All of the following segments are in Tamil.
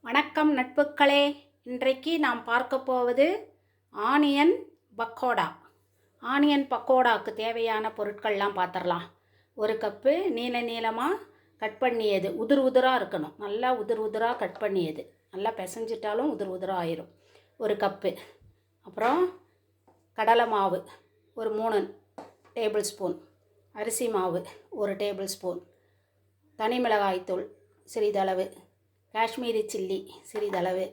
வணக்கம் நட்புக்களே. இன்றைக்கு நாம் பார்க்க போவது ஆனியன் பக்கோடா. ஆனியன் பக்கோடாவுக்கு தேவையான பொருட்கள்லாம் பார்த்துடலாம். ஒரு கப்பு நீளமாக கட் பண்ணியது, உதிராக இருக்கணும், நல்லா உதிராக கட் பண்ணியது, நல்லா பிசைஞ்சிட்டாலும் உதிராக ஆயிரும். ஒரு கப்பு. அப்புறம் கடலை மாவு ஒரு 3 டேபிள் ஸ்பூன், அரிசி மாவு 1 டேபிள் ஸ்பூன், தனி மிளகாய்த்தூள் சிறிதளவு, காஷ்மீரி சில்லி சிறிதளவு,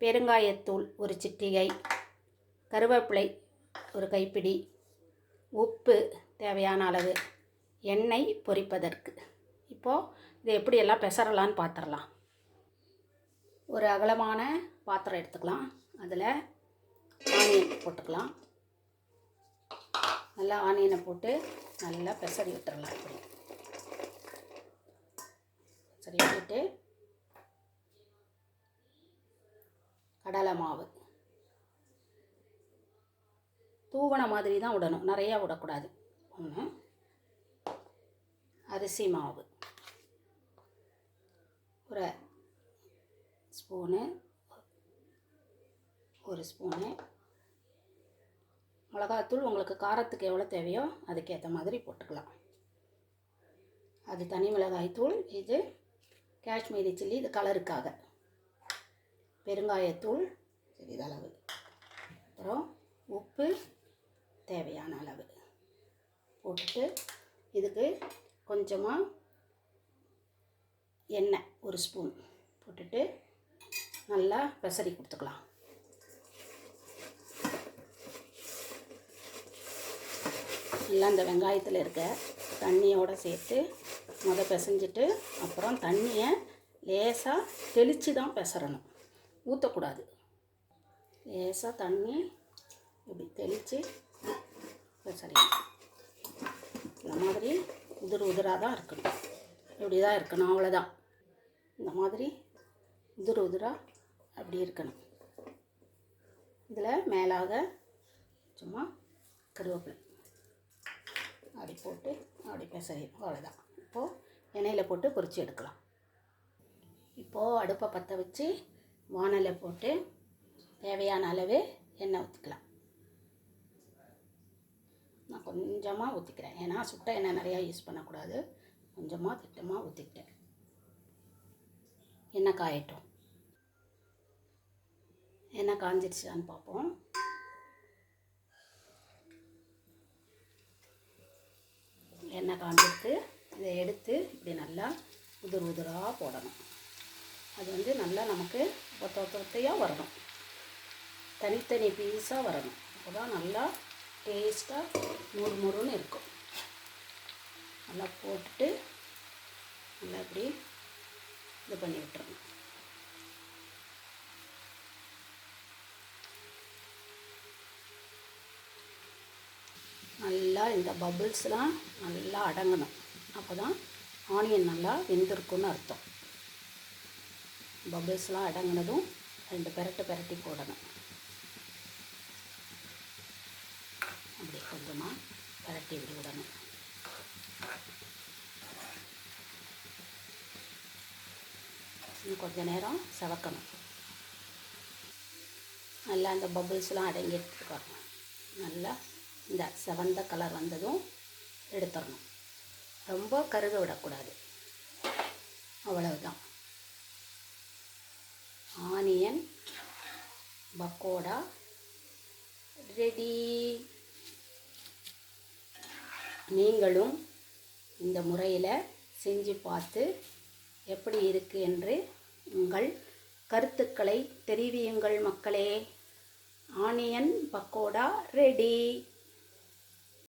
பெருங்காயத்தூள் ஒரு சிட்டிகை, கருவேப்பிலை ஒரு கைப்பிடி, உப்பு தேவையான அளவு, எண்ணெய் பொரிப்பதற்கு. இப்போது இதை எப்படியெல்லாம் பெசரலான்னு பார்த்துடலாம். ஒரு அகலமான பாத்திரம் எடுத்துக்கலாம். அதில் ஆனியன் போட்டுக்கலாம். நல்லா ஆனியனை போட்டு நல்லா பெசரி விட்டுறலாம். இப்படி சரி விட்டுட்டு கடலை மாவு தூவன மாதிரி தான் விடணும், நிறையா விடக்கூடாது. ஒன்று. அரிசி மாவு ஒரு ஸ்பூனு, மிளகாத்தூள் உங்களுக்கு காரத்துக்கு எவ்வளோ தேவையோ அதுக்கேற்ற மாதிரி போட்டுக்கலாம். அது தனி மிளகாய்த்தூள், இது காஷ்மீரி சில்லி, இது கலருக்காக. பெருங்காயத்தூள் சிறிதளவு, அப்புறம் உப்பு தேவையான அளவு போட்டுட்டு இதுக்கு கொஞ்சமாக எண்ணெய் 1 ஸ்பூன் போட்டுட்டு நல்லா பெசரி கொடுத்துக்கலாம். நல்லா இந்த வெங்காயத்தில் இருக்க தண்ணியோடு சேர்த்து பிசைஞ்சிட்டு அப்புறம் தண்ணியை லேசாக தெளித்து தான் பெசரணும், ஊற்றக்கூடாது. லேசாக தண்ணி இப்படி தெளித்து பெசரிக்கணும். இந்த மாதிரி உதிராக தான் இருக்கணும், இப்படி தான் இருக்கணும், அவ்வளோதான். இந்த மாதிரி உதிராக அப்படி இருக்கணும். இதில் மேலாக சும்மா கருவேப்பிலை அப்படி போட்டு அப்படி பெசரிடும், அவ்வளோதான். இப்போது எண்ணெயில் போட்டு பொரித்து எடுக்கலாம். இப்போது அடுப்பை பற்ற வச்சு வானலை போட்டு தேவையான அளவு எண்ணெய் ஊற்றிக்கலாம். நான் கொஞ்சமாக ஊற்றிக்கிறேன், ஏன்னா சுட்ட எண்ணெய் நிறையா யூஸ் பண்ணக்கூடாது. கொஞ்சமாக திட்டமாக ஊற்றிக்கிட்டேன். எண்ணெய் காயட்டும். எண்ணெய் காஞ்சிடுச்சான்னு பார்ப்போம். எண்ணெய் காஞ்சிட்டு இதை எடுத்து இப்படி நல்லா உதிராக போடணும். அது நல்லா நமக்கு ஒத்தையாக வரணும், தனித்தனி பீஸாக வரணும். அப்போ தான் நல்லா டேஸ்ட்டாக முறுமுறுன்னு இருக்கும். நல்லா போட்டுட்டு நல்லா இப்படி இது பண்ணி விட்டுறணும். நல்லா இந்த பபிள்ஸ்லாம் நல்லா அடங்கணும். அப்போ தான் ஆனியன் நல்லா வெந்திருக்குன்னு அர்த்தம். பபிள்ஸ்லாம் அடங்கினதும் 2 பெரட்டி போடணும். அப்படி கொஞ்சமாக பெரட்டி விடணும். இன்னும் கொஞ்சம் நேரம் செவக்கணும். நல்லா இந்த பபிள்ஸ்லாம் அடங்கிட்டுருக்காங்க. நல்லா இந்த செவந்த கலர் வந்ததும் எடுத்துடணும். ரொம்ப கருக விடக்கூடாது, அவ்வளவுதான். Onion pakoda ready. நீங்களும் இந்த முறையில் செஞ்சு பார்த்து எப்படி இருக்குது என்று உங்கள் கருத்துக்களை தெரிவியுங்கள் மக்களே. Onion pakoda ready.